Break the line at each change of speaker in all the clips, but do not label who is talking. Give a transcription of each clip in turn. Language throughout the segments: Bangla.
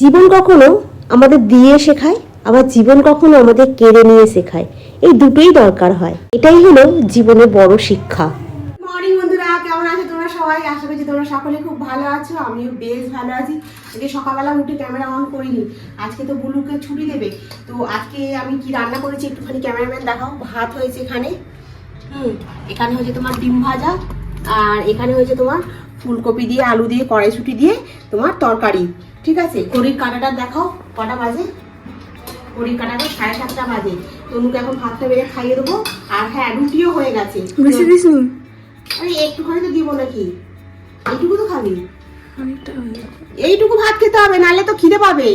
জীবন কখনো আমাদের দিয়ে শেখায়, আবার জীবন কখনো আমাদের কেড়ে নিয়ে শেখায়। এই দুটোই দরকার হয়। এটাই হলো জীবনের বড় শিক্ষা।
মর্নিং বন্ধুরা, কেমন আছো তোমরা সবাই? আশা করছি তোমরা সকলে খুব ভালো আছো। আমিও বেশ ভালো আছি। আজকে সকালবেলা উঠে ক্যামেরা অন করিনি, আজকে তো বুলুকে ছুটি দেবে। তো আজকে আমি কি রান্না করেছি একটুখানি ক্যামেরাম্যান দেখাও। ভাত হয়েছে এখানে, এখানে হয়েছে তোমার ডিম ভাজা, আর এখানে হয়েছে তোমার ফুলকপি দিয়ে আলু দিয়ে কড়াইশুঁটি দিয়ে তোমার তরকারি। ঠিক আছে, ঘড়ির কাঁটাটা দেখাও কটা বাজে। ঘড়ির কাঁটাটা 7:30 বাজে। তনুকে এখন ভাতটা বেড়ে খাইয়ে দেবো। আর হ্যাঁ, রুটিও হয়ে গেছে। আরে একটুখানি তো দিব নাকি, এইটুকু তো খাবি, এইটুকু ভাত খেতে হবে, নাহলে তো খিদে পাবে।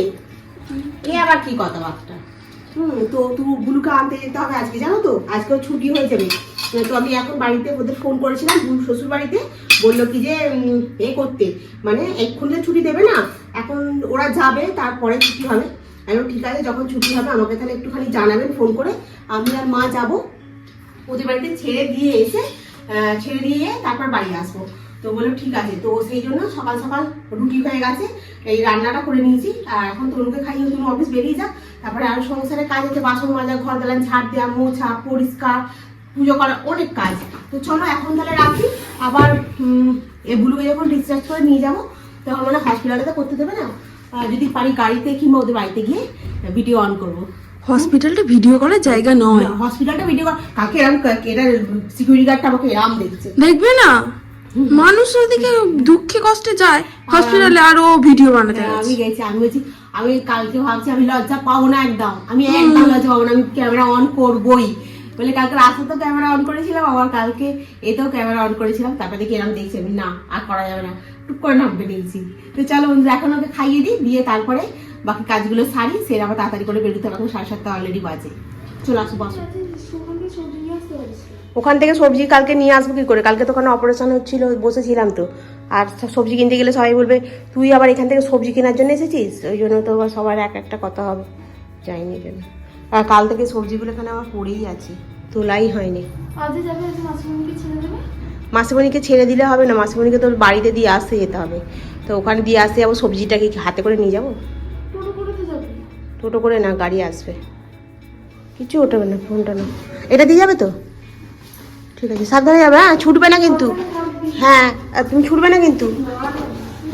এ আবার কি কথাবার্তা। তো তুই বুলুকে আনতে যেতে হবে আজকে, জানো তো আজকেও ছুটি হয়ে যাবে। তো আমি এখন বাড়িতে ওদের ফোন করেছিলাম, বুলু শ্বশুর বাড়িতে, বললো কি যে এ করতে, মানে এক্ষুনি ছুটি দেবে না, এখন ওরা যাবে তারপরে ছুটি হবে। আমি ঠিক আছে, যখন ছুটি হবে আমাকে তাহলে একটুখানি জানাবেন ফোন করে, আমি আর মা যাবো ওদের বাড়িতে ছেড়ে দিয়ে তারপর বাড়ি আসবো। তো বললো ঠিক আছে। তো সেই জন্য সকাল সকাল রুটি হয়ে গেছে, এই রান্নাটা করে নিয়েছি। আর এখন তনুকে খাইয়ে তনু অফিস বেরিয়ে যাক, তারপরে আরো সংসারের কাজ আছে, বাসন মাজা, ঘর দালান ঝাড় দেওয়া, মোছা, পরিষ্কার, পুজো করা, অনেক কাজ। তো চলো এখন তাহলে রাখি। আবার এ বুলুকে যখন ডিসচার্জ করে নিয়ে যাবো তখন মানে হসপিটালে তো করতে দেবে না, যদি পারি গাড়িতে কিংবা ওদের বাড়িতে গিয়ে ভিডিও অন করবো।
হসপিটালটা ভিডিও করার জায়গা নয়।
হসপিটালটা ভিডিও কাকে এরম, এটা সিকিউরিটি গার্ডটা আমাকে এরাম দেখছে,
দেখবে না মানুষ ওদিকে দুঃখে কষ্টে যায় হসপিটালে, আর ও ভিডিও বানাতে
আমি গেছি। আমি বলছি আমি কালকে ভাবছি আমি লজ্জা পাবো না, একদম আমি একদম লজ্জা পাবো না, আমি ক্যামেরা অন করবোই বলে কালকে রাস্তা তো ক্যামেরা অন করেছিলাম, আবার কালকে এতেও ক্যামেরা অন করেছিলাম। তারপরে দেখি এরম দেখছি, আমি না আর করা যাবে না, টুক করে নামবে নিয়েছি। তো চলো বন্ধুরা, এখন ওকে খাইয়ে দিই, দিয়ে তারপরে বাকি কাজগুলো সারি, সেরে আবার তাড়াতাড়ি করে বেরোতে হবে। এখন 7:30 অলরেডি বাজে। চলে আসো, বসো। ওখান থেকে সবজি কালকে নিয়ে আসবো কি করে, কালকে তো ওখানে অপারেশন হচ্ছিল, বসেছিলাম তো। আর সবজি কিনতে গেলে সবাই বলবে তুই আবার এখান থেকে সবজি কেনার জন্য এসেছিস, ওই জন্য তো সবার এক একটা কথা হবে, যাইনি কেন। আর কাল থেকে সবজিগুলো এখানে আমার পড়েই আছে, তোলাই হয়নি। মাসিমণিকে ছেড়ে দিলে হবে না, মাসিমণিকে তোর বাড়িতে দিয়ে আসতে যেতে হবে। তো ওখানে দিয়ে আসতে যাবো, সবজিটাকে হাতে করে নিয়ে যাবো। টোটো করে না, গাড়ি আসবে, কিছু ওঠাবে না, ফোনটা না, এটা দিয়ে যাবে তো। ঠিক আছে, সাবধানে যাবে, হ্যাঁ ছুটবে না কিন্তু। হ্যাঁ তুমি ছুটবে না কিন্তু।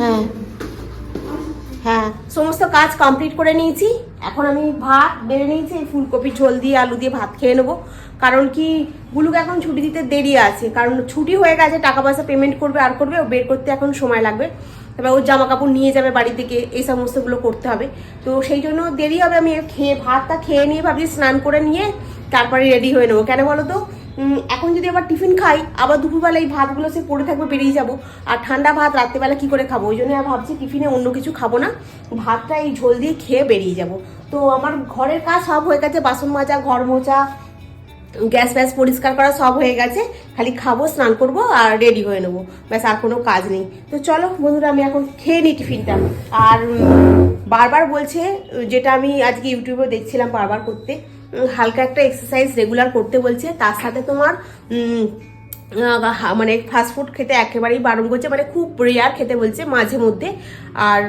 হ্যাঁ হ্যাঁ, সমস্ত কাজ কমপ্লিট করে নিয়েছি। এখন আমি ভাত বেড়ে নিয়েছি, ফুলকপি ঝোল দিয়ে আলু দিয়ে ভাত খেয়ে নেবো। কারণ কি বুলুকে এখন ছুটি দিতে দেরি আছে, কারণ ছুটি হয়ে গেছে, টাকা পয়সা পেমেন্ট করবে আর করবে, ও বের করতে এখন সময় লাগবে। তারপর ওর জামা কাপড় নিয়ে যাবে বাড়ি থেকে, এই সমস্তগুলো করতে হবে। তো সেই জন্য দেরি হবে। আমি ভাতটা খেয়ে নিয়ে ভাবছি স্নান করে নিয়ে তারপরে রেডি হয়ে নেবো। কেন বলো তো, এখন যদি আবার টিফিন খাই, আবার দুপুরবেলা এই ভাতগুলো সে পড়ে থাকবে, বেরিয়ে যাবো। আর ঠান্ডা ভাত রাত্রেবেলা কি করে খাবো, ওই জন্য আর ভাবছি টিফিনে অন্য কিছু খাবো না, ভাতটা এই ঝোল দিয়ে খেয়ে বেরিয়ে যাব। তো আমার ঘরের কাজ সব হয়ে গেছে, বাসন মাজা, ঘর মোছা, গ্যাস ফ্যাস পরিষ্কার করা সব হয়ে গেছে, খালি খাবো, স্নান করবো আর রেডি হয়ে নেবো, ব্যাস আর কোনো কাজ নেই। তো চলো বন্ধুরা, আমি এখন খেয়ে নিই টিফিনটা। আর বারবার বলছে, যেটা আমি আজকে ইউটিউবে দেখছিলাম বারবার করতে, হালকা একটা এক্সারসাইজ রেগুলার করতে বলছে, তার সাথে তোমার মানে ফাস্টফুড খেতে একেবারেই বারণ করছে, মানে খুব রেয়ার খেতে বলছে মাঝে মধ্যে। আর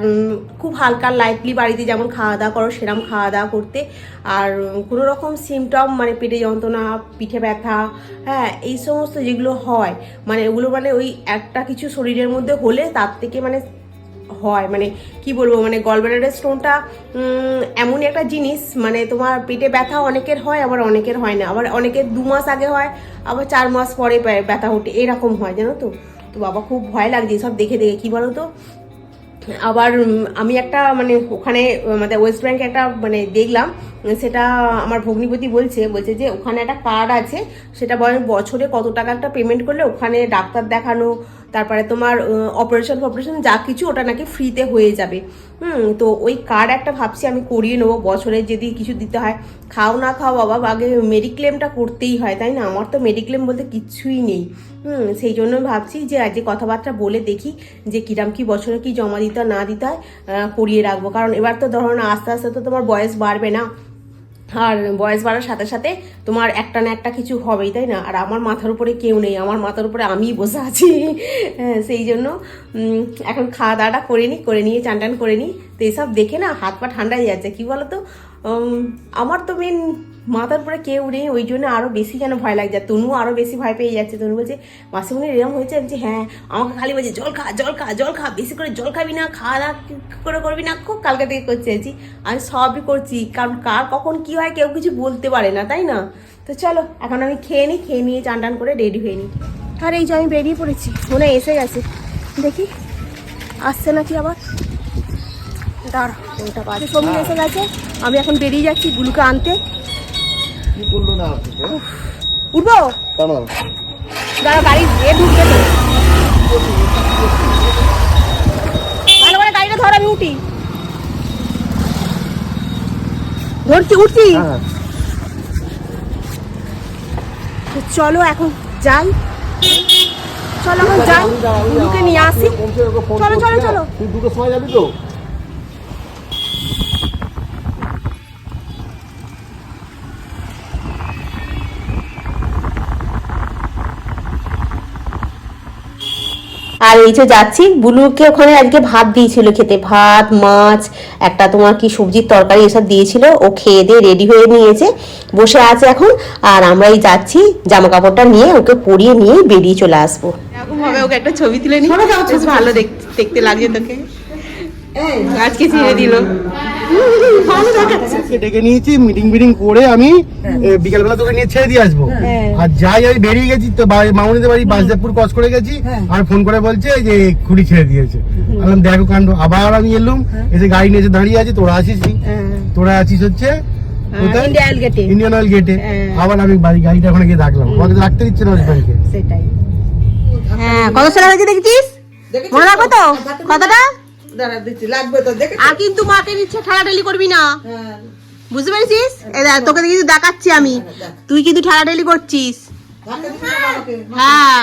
খুব হালকা লাইটলি বাড়িতে যেমন খাওয়া দাওয়া করো সেরকম খাওয়া দাওয়া করতে। আর কোনো রকম সিমটম মানে পেটে যন্ত্রণা, পিঠে ব্যথা, হ্যাঁ এই সমস্ত যেগুলো হয়, মানে ওগুলো মানে ওই একটা কিছু শরীরের মধ্যে হলে তার থেকে মানে হয়, মানে কি বলবো, মানে গলব্লাডার স্টোনটা এমনই একটা জিনিস, মানে তোমার পেটে ব্যথা অনেকের হয়, আবার অনেকের হয় না, আবার অনেকের 2 মাস আগে হয়, আবার 4 মাস পরে ব্যথা ওঠে, এরকম হয় জানো তো। তো বাবা খুব ভয় লাগছে সব দেখে কি বলো তো। আবার আমি একটা মানে ওখানে আমাদের ওয়েস্ট ব্যাঙ্কে একটা মানে দেখলাম, সেটা আমার ভগ্নিপতি বলছে যে ওখানে একটা কার্ড আছে, সেটা বছরে কত টাকা একটা পেমেন্ট করলে ওখানে ডাক্তার দেখানো, তারপরে তোমার অপারেশন যা কিছু ওটা নাকি ফ্রিতে হয়ে যাবে। তো ওই কার্ড একটা ভাবছি আমি করিয়ে নেবো, বছরে যদি কিছু দিতে হয়, খাও না খাও বাবা, আগে মেডিক্লেমটা করতেই হয়, তাই না? আমার তো মেডিক্লেম বলতে কিচ্ছুই নেই। সেই জন্য ভাবছি যে আজকে কথাবার্তা বলে দেখি যে কিরাম কি বছরে কি জমা দিতে না দিতে হয়, করিয়ে রাখবো। কারণ এবার তো ধরো না, আস্তে আস্তে তো তোমার বয়স বাড়বে না, আর বয়স বাড়ার সাথে সাথে তোমার একটা না একটা কিছু হবেই, তাই না? আর আমার মাথার উপরে কেউ নেই, আমার মাথার উপরে আমিই বসে আছি। হ্যাঁ, সেই জন্য এখন খাওয়া দাওয়াটা করে নিয়ে চান টান করে নিই। তো এইসব দেখে না হাত পা ঠান্ডা হয়ে যাচ্ছে। কী বলো তো, আমার তো মেন মাথার উপরে কেউ নেই, ওই জন্য আরও বেশি যেন ভয় লাগছে। তনু আরও বেশি ভয় পেয়ে যাচ্ছে। তনু বলছে মাসিমণির এরকম হয়েছে। আমি বলছি হ্যাঁ, আমাকে খালি বলছে জল খা জল খা জল খা, বেশি করে জল খাবি না, খাওয়া দাওয়া করে করবি না। খুব কালকে থেকে করছে আছি, আমি সবই করছি, কারণ কার কখন কি হয় কেউ কিছু বলতে পারে না, তাই না? তো চলো এখন আমি খেয়ে নিয়ে চান টান করে রেডি হয়ে নিই। আর এই যে আমি বেরিয়ে পড়েছি, মনে হয় এসে গেছে, দেখি আসছে নাকি আবার। দাঁড়া, ওটা বাজে সবজি এসে গেছে। আমি এখন বেরিয়ে যাচ্ছি গুলুকে আনতে।
কি বললো না
উঠবো, দাঁড়া গাড়ি দিয়ে ঢুকবে তো, ভালো করে গাড়িটা ধর, আমি উঠি, উঠছি। তো চলো এখন যাই, গুলুকে নিয়ে আসি। চলো
তুই দুটোর সময় যাবি তো?
আর এই যে যাচ্ছি, বুলুকে ওখানে আজকে ভাত দিয়েছিল খেতে, ভাত মাছ একটা তোমার কি সবজির তরকারি এসব দিয়েছিল। ও খেয়ে দিয়ে রেডি হয়ে নিয়েছে, বসে আছে এখন। আর আমরা এই যাচ্ছি জামা কাপড়টা নিয়ে ওকে পরিয়ে নিয়ে বেরিয়ে চলে আসবো।
এরকম ভাবে ওকে একটা ছবি তুলে নি, বেশ ভালো দেখতে লাগছে তোকে। আজকে ছেড়ে দিল,
ডেকে নিয়েছি, মিটিং করে আমি বিকেলবেলা তোকে নিয়ে ছেড়ে দিয়ে আসবো। আর যাই আমি বেরিয়ে গেছি তো মামুনিদের বাড়ি বাসদেবপুর ক্রস করে গেছি, আর ফোন করে বলছে যে খুঁড়ি ছেড়ে দিয়েছে। বললাম দেখো কাণ্ড। আবার আমি এলাম, এসে গাড়ি নিয়ে এসে দাঁড়িয়ে আছি, তোরা আছিস হচ্ছে ইন্ডিয়ান অয়েল গেটে। আবার আমি গাড়িটা ওখানে গিয়ে রাখলাম, আমাকে রাখতে দিচ্ছে না ব্যাংকে।
সেটাই। হ্যাঁ, কত সালে হয়েছে দেখেছিস? মনে রাখবো তো কথাটা। আর কিন্তু মাকে নিচ্ছে, ঠেলাঠেলি করবি না, বুঝতে পেরেছিস? তোকে কিন্তু দেখাচ্ছি আমি, তুই কিন্তু ঠেলাঠেলি করছিস। হ্যাঁ,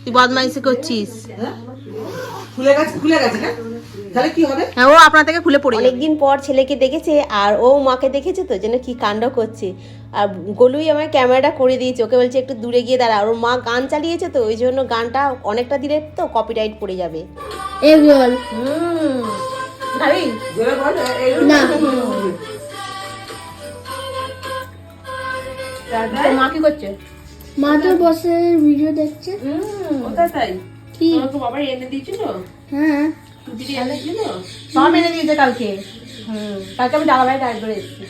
তুই বদমাইশি করছিস।
খুলে গেছে না, তাহলে কি হবে?
হ্যাঁ, ও আপনার থেকে খুলে পড়ে।
অনেকদিন পর ছেলেকে দেখেছে আর ও মাকে দেখেছে, তো যেন কি কাণ্ড করছে। আর গোলুই আমার ক্যামেরাটা করে দিয়েছে, ওকে বলছে একটু দূরে গিয়ে দাঁড়া। ওর মা গান চালিয়েছে, তো ওই জন্য গানটা অনেকটা দিলে তো কপিরাইট পড়ে যাবে।
এগোল
জোরে বল,
না
মা কি করছে?
মা তো বসে ভিডিও দেখছে।
ওটা তাই
কি
বাবা এনে দিয়েছিল,
হ্যাঁ
সব এনে দিয়েছে কালকে। কালকে আমি ডালা টাইট করে এসেছি।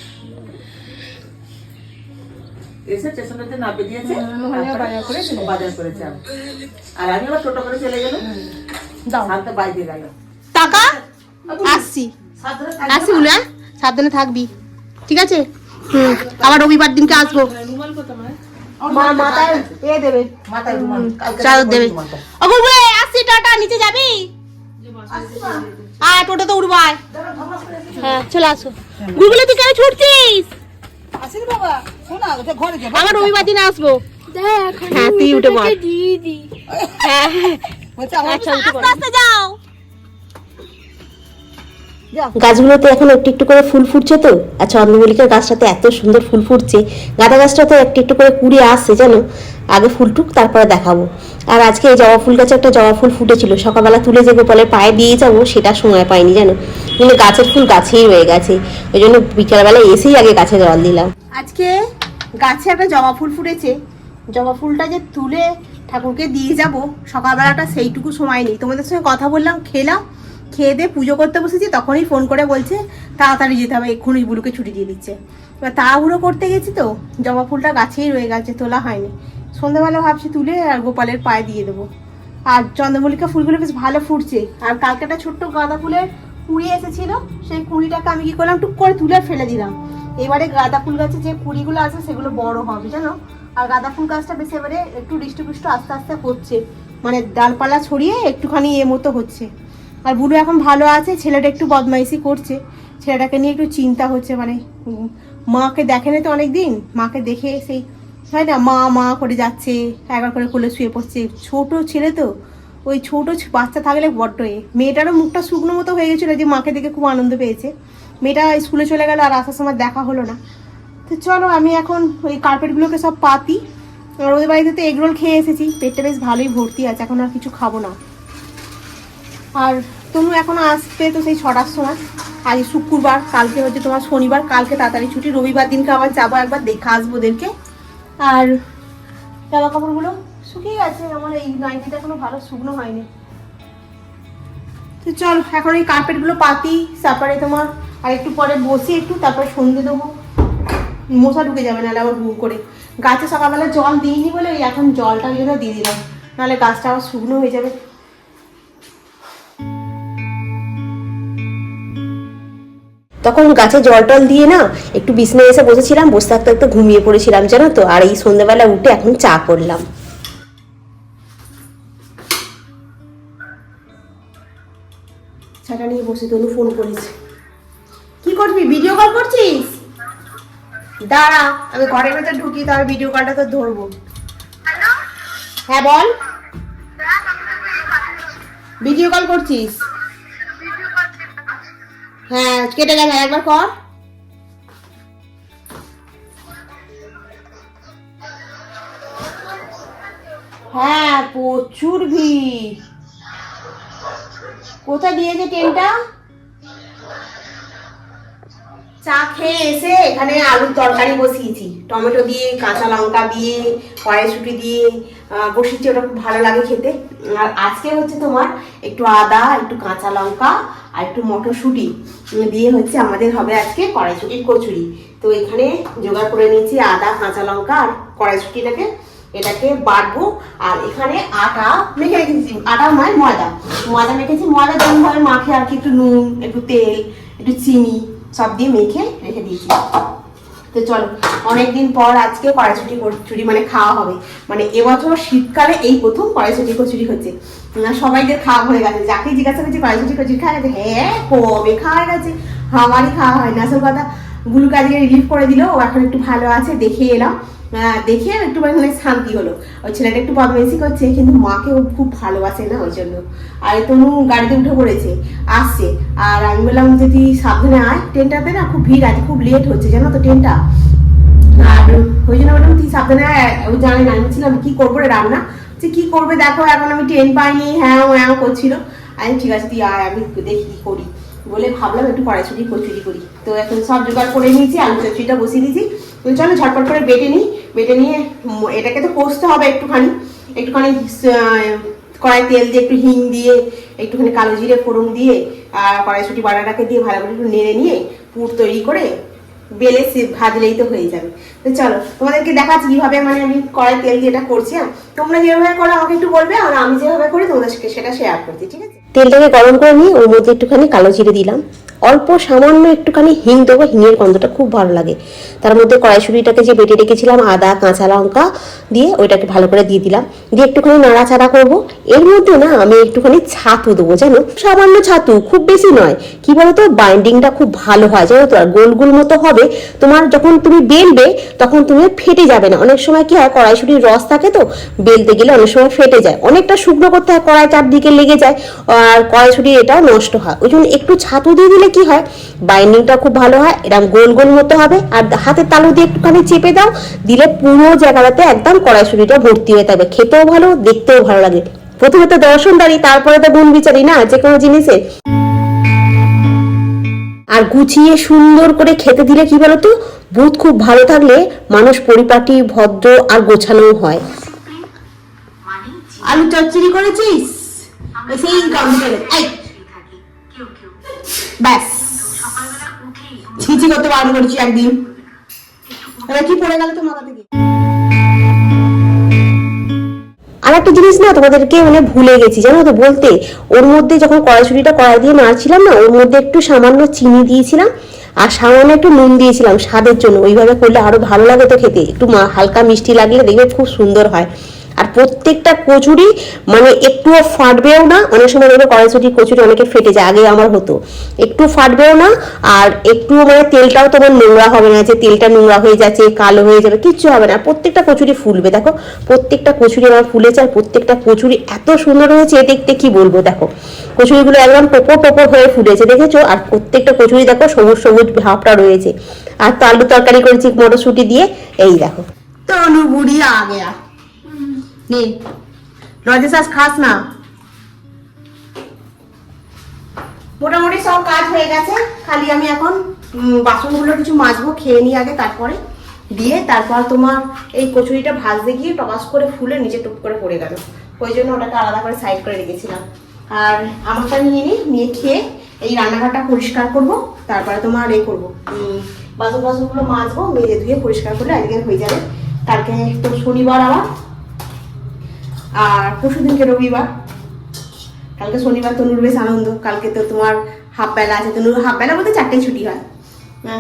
এসে স্টেশনেতে নামিয়ে দিয়েছে, বাজার করেছে। আর আমি আবার টোটো করে চলে গেলাম, শান্ত বাইরে গেল।
টাকা আসছি বলে, সাবধানে থাকবি, ঠিক আছে? আবার রবিবার দিনকে আসবো, মাথায় এ দেবে,
মাথায় রুমাল,
চাদর দেবে। ও গুলগুলে আসছি, টাটা। নিচে যাবি? আয়, টোটোতে উঠবো, আয়। হ্যাঁ, চলে আসো। গুলগুলে তুই কেন ছুটছিস?
আসেন বাবা, শোনা ঘরে যাবো,
আবার রবিবার দিন আসবো।
দেখ
হ্যাঁ, তুই উঠে বল।
দিদি
হ্যাঁ, আচ্ছা, আস্তে আস্তে যাও।
গাছগুলোতে এখন একটু একটু করে ফুল ফুটছে তো। আর চন্দ্রমল্লিকার গাছটাতে এত সুন্দর ফুল ফুটছে, গাঁদা গাছটা তো একটু একটু করে কুড়িয়ে আসছে জানো। আগে ফুলটুক তারপরে দেখাবো। আর আজকে এই জবা ফুল গাছে একটা জবা ফুল ফুটেছিল, সকালবেলা তুলে যে গোপালের পায়ে দিয়ে যাবো সেটা সময় পাইনি জানো, কিন্তু গাছের ফুল গাছেই রয়ে গেছে। ওই জন্য বিকেলবেলা এসেই আগে গাছে জল দিলাম।
আজকে গাছে একটা জবা ফুল ফুটেছে, জবা ফুলটা যে তুলে ঠাকুরকে দিয়ে যাব সকালবেলাটা সেইটুকু সময় নেই। তোমাদের সঙ্গে কথা বললাম, খেলাম, খেয়ে দিয়ে পুজো করতে বসেছি, তখনই ফোন করে বলছে তাড়াতাড়ি যেতে হবে, এক্ষুনি বুলুকে ছুটি দিয়ে দিচ্ছে। এবার তাড়াহুড়ো করতে গেছি তো জবা ফুলটা গাছেই রয়ে গেছে, তোলা হয়নি। সন্ধ্যাবেলা ভাবছি তুলে আর গোপালের পায়ে দিয়ে দেবো। আর চন্দ্রমল্লিকা ফুলগুলো বেশ ভালো ফুটছে। আর কালকে একটা ছোট্ট গাঁদা ফুলের কুড়ি এসেছিল, সেই কুড়িটাকে আমি কি করলাম, টুক করে তুলে ফেলে দিলাম। এবারে গাঁদা ফুল গাছে যে কুড়িগুলো আছে সেগুলো বড় হবে জানো। আর গাঁদা ফুল গাছটা বেশ এবারে একটু হৃষ্টপুষ্ট আস্তে আস্তে হচ্ছে, মানে ডালপালা ছড়িয়ে একটুখানি মতো হচ্ছে। আর বুলু এখন ভালো আছে, ছেলেটা একটু বদমাইশি করছে, ছেলেটাকে নিয়ে একটু চিন্তা হচ্ছে। মানে মাকে দেখেনি তো অনেকদিন, মাকে দেখে সেই হয় না মা মা করে যাচ্ছে, একবার করে কোলে শুয়ে পড়ছে। ছোট ছেলে তো, ওই ছোট বাচ্চা থাকলে বড্ড মেয়েটারও মুখটা শুকনো মতো হয়ে গেছিলো, যে মাকে দেখে খুব আনন্দ পেয়েছে। মেয়েটা স্কুলে চলে গেল, আর আসার সময় দেখা হলো না। তো চলো আমি এখন ওই কার্পেটগুলোকে সব পাতি। আর ওদের বাড়িতে তো এগরোল খেয়ে এসেছি, পেটটা বেশ ভালোই ভর্তি আছে, এখন আর কিছু খাবো না। আর তনু এখন আসবে তো সেই 6টার সময়। আজ শুক্রবার, কালকে হচ্ছে তোমার শনিবার, কালকে তাড়াতাড়ি ছুটি, রবিবার দিনকে আবার যাবো, একবার দেখে আসবো ওদেরকে। আর জামা কাপড়গুলো শুকিয়ে গেছে, আমার এই নাইটিটা এখনো ভালো শুকনো হয়নি। তো চল এখন এই কার্পেটগুলো পাতি, তারপরে তোমার আর একটু পরে বসে একটু, তারপরে সন্ধে দেবো। মশা ঢুকে যাবে, নাহলে আবার ভু করে। গাছে সকালবেলা জল দিইনি বলে ওই এখন জলটা জন্য দিয়ে দিলাম, নাহলে গাছটা আবার শুকনো হয়ে যাবে।
তখন গাছে জল টল দিয়ে না একটু বিছানায় এসে বসেছিলাম, বসে থাকতে থাকতে ঘুমিয়ে পড়েছিলাম জানো তো। আর এই সন্ধ্যাবেলা উঠে এখন চা করলাম।
ছাটা নিয়ে বসে তনু ফোন করেছে। কি করবি, ভিডিও কল করছিস? দাঁড়া আমি ঘরের ভেতর ঢুকি, তার ভিডিও কলটা তো ধরবো। হ্যাঁ বল, ভিডিও কল করছিস? হ্যাঁ কেটে গেছে, একবার কর। হ্যাঁ প্রচুর ভিড়। কোথায় দিয়েছে ট্রেনটা? চা খেয়ে এসে এখানে আলুর তরকারি বসিয়েছি, টমেটো দিয়ে, কাঁচা লঙ্কা দিয়ে, কড়াইশুঁটি দিয়ে বসিয়েছি, ওটা খুব ভালো লাগে খেতে। আর আজকে হচ্ছে তোমার একটু আদা, একটু কাঁচা লঙ্কা আর একটু মটরশুঁটি দিয়ে হচ্ছে আমাদের হবে আজকে কড়াইশুঁটির কচুরি। তো এখানে জোগাড় করে নিয়েছি আদা, কাঁচা লঙ্কা আর কড়াইশুঁটিটাকে, এটাকে বাটবো। আর এখানে আটা মেখে রেখেছি, আটা নয় ময়দা মেখেছি। ময়দা যেমনভাবে মাখে আর কি, একটু নুন, একটু তেল, একটু চিনি সব দিয়ে মেখে রেখে দিয়েছি। তো চলো অনেকদিন পর আজকে কড়াইশুঁটি কচুরি মানে খাওয়া হবে। মানে এবছর শীতকালে এই প্রথম কড়াইশুঁটি কচুরি হচ্ছে। সবাইদের খাওয়া হয়ে গেছে, যাকে জিজ্ঞাসা করছি কড়াইশুঁটি কচুরি খাওয়া গেছে, হ্যাঁ কবে খাওয়া গেছে, আমারই খাওয়া হয় না। আসল কথা গুলুকে আজকে রিলিফ করে দিল, ও এখন একটু ভালো আছে, দেখে এলাম। দেখে একটু মানে শান্তি হলো। ওই ছেলেটা একটু বদমাইশি করছে, কিন্তু মাকে ও খুব ভালোবাসে না, ওই জন্য। আর তনু গাড়িতে উঠে পড়েছে, আসছে। আর আমি বললাম যে তুই সাবধানে আয়, ট্রেনটাতে না খুব ভিড় আছে, খুব লেট হচ্ছে জানো তো ট্রেনটা। আর ওই জন্য বললাম তুই সাবধানে আয়। ও জানে না, আমি ছিলাম কি করবো রে রান্না, যে কি করবে দেখো, এখন আমি ট্রেন পাইনি, হ্যাঁ হ্যাঁ করছিল। আমি ঠিক আছে তুই আয়, আমি দেখি কি করি বলে ভাবলাম একটু কড়াইশুঁটি কচুরি করি। তো এখন সব জোগাড় করে নিয়েছি, আলু চচ্চড়িটা বসিয়ে দিয়েছি। তো চলো ঝটপট করে বেটে নিই। বেটে নিয়ে এটাকে তো কষতে হবে একটুখানি কড়াই তেল দিয়ে, একটু হিং দিয়ে, একটুখানি কালো জিরে ফোড়ন দিয়ে, আর কড়াইশুঁটি বাটাটাকে দিয়ে ভালো করে একটু নেড়ে নিয়ে পুর তৈরি করে বেলে ভাজলেই তো হয়ে যাবে। তো চলো তোমাদেরকে দেখাচ্ছি কিভাবে মানে আমি কড়াই তেল দিয়ে এটা করছি। তোমরা যেভাবে করো আমাকে একটু বলবে, আর আমি যেভাবে করি তোমাদেরকে সেটা শেয়ার করছি, ঠিক আছে?
তেলটাকে গরম করে নিয়ে ওর মধ্যে একটুখানি কালো জিরে দিলাম, অল্প সামান্য একটুখানি হিং দেবো, হিঙের গন্ধটা খুব ভালো লাগে। তার মধ্যে কড়াইশুঁটিটাকে যে বেটে রেখেছিলাম আদা, কাঁচা লঙ্কা দিয়ে ওইটাকে ভালো করে দিয়ে দিলাম, দিয়ে একটুখানি নাড়াচাড়া করবো। এর মধ্যে না আমি একটুখানি ছাতু দেবো, জানো, সামান্য ছাতু, খুব বেশি নয়। কি বলতো, বাইন্ডিংটা খুব ভালো হয় জানো তো, আর গোল গোল মতো হবে। তোমার যখন তুমি বেলবে তখন তুমি ফেটে যাবে না। অনেক সময় কি হয়, কড়াইশুঁটির রস থাকে তো, বেলতে গেলে অনেক সময় ফেটে যায়, অনেকটা শুকনো করতে হয়, কড়াই চারদিকে লেগে যায়, আর কড়াইশুঁটি এটাও নষ্ট হয়। ওই জন্য একটু ছাতু দিয়ে দিলে কি হয়, বাইন্ডিংটা খুব ভালো হয়, এরকম গোল গোল মতো হবে। আর হাতের তালু দিয়ে একটুখানি চেপে দাও, দিলে পুরো জায়গাটাতে একদম কড়াইশুঁটিটা ভর্তি হয়ে থাকবে, খেতেও ভালো, দেখতেও ভালো লাগে। প্রথমে তো দর্শনদারি, তারপরে তো গুণ বিচারি না যে কোনো জিনিসের। আর গুছিয়ে সুন্দর করে খেতে দিলে কি বলতো, বুধ খুব ভালো থাকলে মানুষ পরিপাটি, ভদ্র আর গোছানো হয়।
আলু চচ্চড়ি করেছিস সেই কম্পিউটারে, এই ব্যাস ছিচি করতে বারণ করেছি একদিন, এবার কি পড়ে গেল তো মাথা থেকে।
আর একটা জিনিস না তোমাদেরকে মানে ভুলে গেছি জানো তো বলতে, ওর মধ্যে যখন কড়াইশুঁটিটা কড়াই দিয়ে নাড়ছিলাম না, ওর মধ্যে একটু সামান্য চিনি দিয়েছিলাম আর সামান্য একটু নুন দিয়েছিলাম স্বাদের জন্য। ওইভাবে করলে আরো ভালো লাগে তো খেতে, একটু হালকা মিষ্টি লাগলে দেখবে খুব সুন্দর হয়। আর প্রত্যেকটা কচুরি মানে একটুও ফাটবেও না। অনেক সময় দেখবে কড়াইশুঁটি কচুরি অনেকে ফেটে যায়, আগে আমার হতো, একটু ফাটবেও না। আর একটু মানে তেলটাও তোমার নোংরা হবে না, যে তেলটা নোংরা হয়ে যাচ্ছে, কালো হয়ে যাবে, কিচ্ছু হবে না। প্রত্যেকটা কচুরি ফুলবে, দেখো প্রত্যেকটা কচুরি আমার ফুলেছে। আর প্রত্যেকটা কচুরি এত সুন্দর হয়েছে, দেখতে কি বলবো। দেখো কচুরিগুলো একদম টোপর টোপর হয়ে ফুলেছে, দেখেছো? আর প্রত্যেকটা কচুরি দেখো সবুজ সবুজ ভাবটা রয়েছে। আর তো আলু তরকারি করেছি মটরশুঁটি দিয়ে, এই দেখো।
তনু বুড়ি আ গয়া নে রজেশ খাস না। মোটামুটি সব কাজ হয়ে গেছে, খালি আমি এখন বাসনগুলো কিছু মাজবো, খেয়ে নিই আগে, তারপরে দিয়ে তারপর তোমার এই কচুরিটা ভাজতে গিয়ে টপাস করে ফুলে নিচে টুপ করে পড়ে গেল, ওই জন্য ওটাকে আলাদা করে সাইড করে রেখেছিলাম। আর আমারটা নিয়ে খেয়ে এই রান্নাঘরটা পরিষ্কার করব, তারপরে তোমার এই করবো বাসনগুলো মাজবো, মেজে ধুয়ে পরিষ্কার করলে আজকে হয়ে যাবে। কালকে তো শনিবার আবার, আর পরশু দিনকে রবিবার। কালকে শনিবার তনুর বেশ আনন্দ, কালকে তো তোমার হাফ বেলা আছে, তনুর হাফ বেলা বলতে 4টায় ছুটি হয়।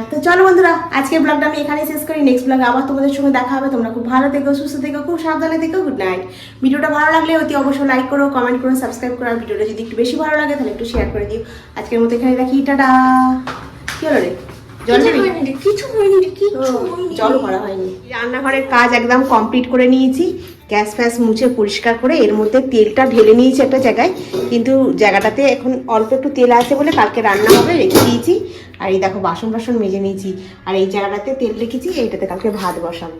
তো চলো বন্ধুরা, আজকের ব্লগটা আমি এখানে শেষ করি। নেক্সট ব্লগে আবার তোমাদের সঙ্গে দেখা হবে। তোমরা খুব ভালো থেকো, সুস্থ থেকো, খুব সাবধানে থেকো। Good night. ভিডিওটা ভালো লাগলে অতি অবশ্যই লাইক করো, কমেন্ট করো, সাবস্ক্রাইব করো। আর ভিডিওটা যদি একটু বেশি ভালো লাগে তাহলে একটু শেয়ার করে দিও। আজকের মতো এখানে রাখি, টাটা। কি হলো রে, জল দিবি?
কিছু হয়নি,
জল ভরা হয়নি। রান্নাঘরের কাজ একদম কমপ্লিট করে নিয়েছি, গ্যাস ফ্যাস মুছে পরিষ্কার করে এর মধ্যে তেলটা ঢেলে নিয়েছি একটা জায়গায়, কিন্তু জায়গাটাতে এখন অল্প একটু তেল আছে বলে কালকে রান্না হবে রেখে দিয়েছি। আর এই দেখো বাসন মেজে নিয়েছি, আর এই জায়গাটাতে তেল রেখেছি, এইটাতে কালকে ভাত বসাবো।